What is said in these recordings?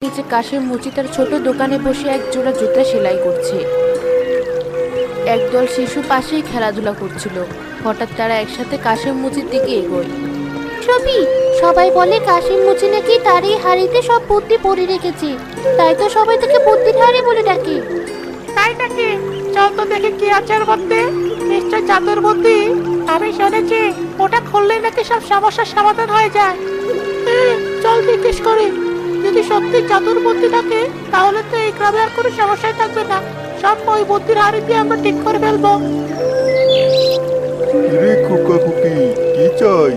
নিচে কাশেম মুচি তার ছোট দোকানে বসে এক জোড়া জুতা সেলাই করছে। একদল শিশু পাশেই খেলাধুলা করছিল। হঠাৎ তারা একসাথে কাশেম মুচির দিকে এগোয়। ছবি সবাই বলে কাশেম মুচি নাকি তার এই হাড়িতে সব বুদ্ধি পড়ে রেখেছে, তাই তো সবাই তাকে বুদ্ধির হাড়ি বলে ডাকে। তাই নাকি? চল তো দেখি কি আছে ওর মধ্যে। নিশ্চয় জাদুর বুদ্ধি। আমি শুনেছি ওটা খুললে নাকি সব সমস্যার সমাধান হয়ে যায়। চল জিজ্ঞেস করি। যদি সত্যি জাদুর বুদ্ধি থাকে তাহলে তো এই গ্রামে আর কোনো সমস্যাই থাকবে না। সব ওই বুদ্ধির হাড়ি দিয়ে আমরা ঠিক করে ফেলবো। রে খোকা খুকি, কি চাই?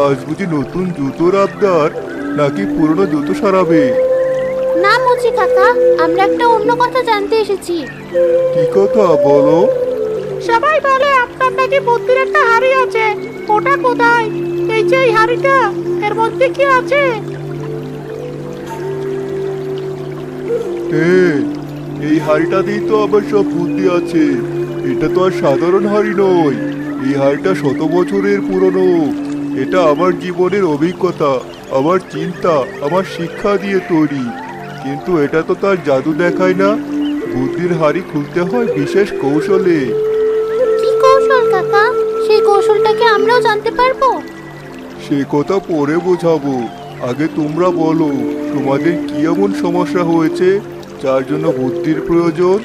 আজ বুঝি নতুন জুতোর আবদার, নাকি পুরনো জুতো সারাবে? না মুচি কাকা, আমরা একটা অন্য কথা জানতে এসেছি। কি কথা বলো? সবাই বলে আপনার নাকি বুদ্ধির একটা হাড়ি আছে। ওটা কোথায়? এই যে এই হাড়িটা, এর মধ্যে কি আছে? এই হাড়িটাতেই তো আবার সব বুদ্ধি আছে। এটা তো আর সাধারণ হাড়ি নয়, এই হাড়িটা 100 বছরের পুরনো। এটা আমার জীবনের অভিজ্ঞতা, আমার চিন্তা, আমার শিক্ষা দিয়ে তৈরি। কিন্তু এটা তো তার জাদু দেখায় না। বুদ্ধির হাড়ি খুলতে হয় বিশেষ কৌশলে। কি কৌশল কাকা? সেই কৌশলটাকে আমরাও জানতে পারবো? সে কথা পরে বোঝাবো। আগে তোমরা বলো, তোমাদের কি এমন সমস্যা হয়েছে যার জন্য বুদ্ধির প্রয়োজন?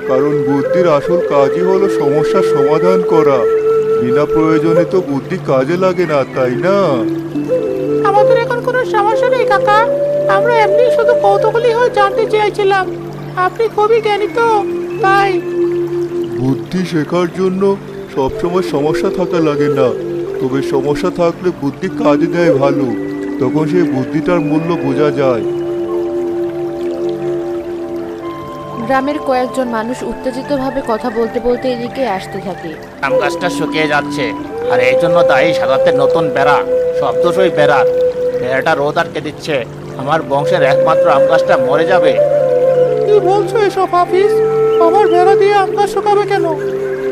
কারণ বুদ্ধির আসল কাজই হলো সমস্যার সমাধান করা। বিনা প্রয়োজনে তো বুদ্ধি কাজে লাগে না, তাই না? আমাদের এখন কোনো সমস্যা নেই কাকা। আমরা এমনি শুধু কৌতূহলী হয়ে জানতে চেয়েছিলাম। আপনি খুবই জ্ঞানী তো, তাই। বুদ্ধি শেখার জন্য সবসময় সমস্যা থাকা লাগে না, তবে সমস্যা থাকলে বুদ্ধি কাজে দেয় ভালো। তখন সেই বুদ্ধিটার মূল্য বোঝা যায়। গ্রামের কয়েকজন মানুষ উত্তেজিতভাবে কথা বলতে বলতে এদিকে আসতে থাকে। আম গাছটা শুকিয়ে যাচ্ছে, আর এই জন্য দায়ী সাদাতের নতুন বেড়া। সব দোষ ওই বেড়ার। বেড়াটা রোদ আটকে দিচ্ছে। আমার বংশের একমাত্র আম গাছটা মরে যাবে। কি বলছো এসব হাফিজ? আমার বেড়া দিয়ে আম গাছ শুকাবে কেন?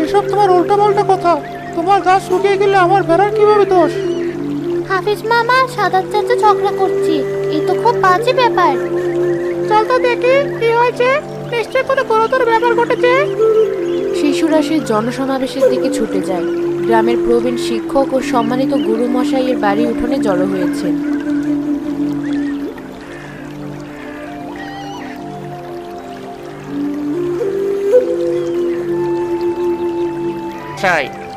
এসব তোমার উল্টাপাল্টা কথা। তোমার গাছ শুকিয়ে গেলে আমার বেড়ার কিভাবে দোষ? হাফিজ মামা সাদাত চাচা ঝগড়া করছে, এই তো খুব বাজে ব্যাপার। চল তো দেখি কি হয়েছে। নিশ্চয় কোনো গুরুতর ব্যাপার ঘটেছে। শিশুরা সেই জনসমাবেশের দিকে ছুটে যায়। গ্রামের প্রবীণ শিক্ষক ও সম্মানিত গুরু মশাইয়ের বাড়ি উঠোনে জড়ো হয়েছেন।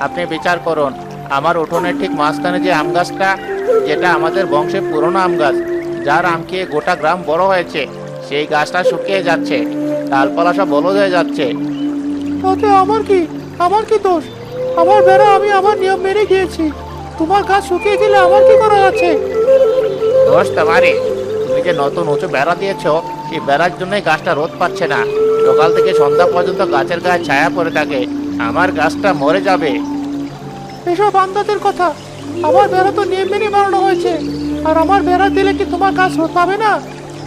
আপনি বিচার করুন। আমার উঠোনের ঠিক মাঝখানে যে আম গাছটা, যেটা আমাদের বংশের পুরনো আম গাছ, যার আম খেয়ে গোটা গ্রাম বড় হয়েছে, সেই গাছটা শুকিয়ে যাচ্ছে। ডালপালা সব বলদ হয়ে যাচ্ছে। তাতে আমার কি? আমার কি দোষ? আমার বেড়া আমি আমার নিয়ম মেনে গিয়েছি। তোমার গাছ শুকিয়ে গেলে আমার কি করা আছে? দোষ তোমারই। তুমি যে নতুন উঁচু বেড়া দিয়েছো, সেই বেড়ার জন্যই গাছটা রোদ পাচ্ছে না। সকাল থেকে সন্ধ্যা পর্যন্ত গাছের গায়ে ছায়া পড়ে থাকে। আমার গাছটা মরে যাবে। এসব আন্দাজের কথা। আমার বেড়া তো নিয়ম মেনে বানানো হয়েছে। আর আমার বেড়া দিলে কি তোমার গাছ রোদ পাবে না?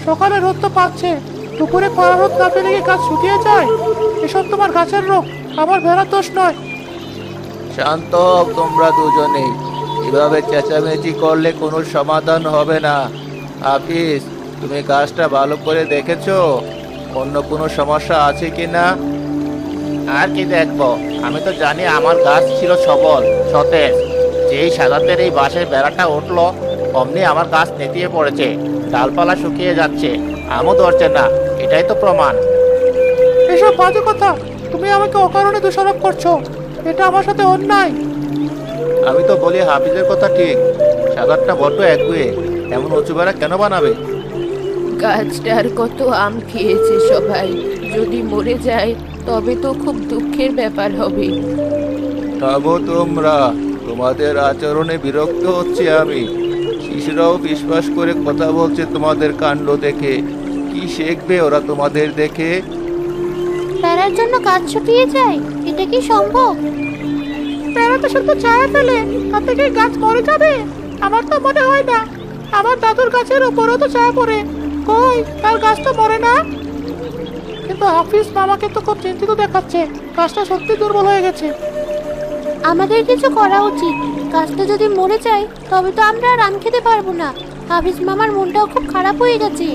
সকালে রোদ তো পাচ্ছে, দুপুরে কড়া রোদ না পেলে কি গাছ শুকিয়ে যায়? এসব তোমার গাছের রোগ, আমার বেড়ার দোষ নয়। শান্ত হও তোমরা দুজনেই। এভাবে চেঁচামেচি করলে কোনো সমাধান হবে না। হাফিজ, তুমি গাছটা ভালো করে দেখেছো? অন্য কোনো সমস্যা আছে কি না? আর কি দেখবো? আমি তো জানি আমার গাছ ছিল সবল, সতেজ। যেই সাদাতের এই বাঁশের বেড়াটা উঠলো, অমনি আমার গাছ নেতিয়ে পড়েছে। ডালপালা শুকিয়ে যাচ্ছে, আমও ধরছে না। এটাই তো প্রমাণ। এসব বাজে কথা। তুমি আমাকে অকারণে দোষারোপ করছো। এটা আমার সাথে অন্যায়। আমি তো বলি হাফিজের কথা ঠিক। সাদাতটা বড্ড একগুঁয়ে। এমন উঁচু বেড়া কেন বানাবে? গাছটার কত আম খেয়েছে সবাই, যদি মরে যায় তবে তো খুব দুঃখের ব্যাপার হবে। থামো তোমরা। তোমাদের আচরণে বিরক্ত হচ্ছে আমি। শিশুরাও বিশ্বাস করে কথা বলছে তোমাদের কাণ্ড দেখে। কি শিখবে ওরা তোমাদের দেখে? বেড়ার জন্য গাছ শুকিয়ে যায়, এটা কি সম্ভব? বেড়া তো শুধু ছায়া ফেলে, তাতে কি গাছ মরে যাবে? আমার তো মনে হয় না। আমার দাদুর গাছের উপরও তো ছায়া পড়ে। কই, তার গাছ তো মরে না। কিন্তু হাফিজ মামাকে তো খুব চিন্তিত দেখাচ্ছে। গাছটা সত্যি দুর্বল হয়ে গেছে। আমাদের কিছু করা উচিত। গাছটা যদি মরে যায় তবে তো আমরা আর আম খেতে পারবো না। হাফিজ মামার মনটাও খুব খারাপ হয়ে গেছে।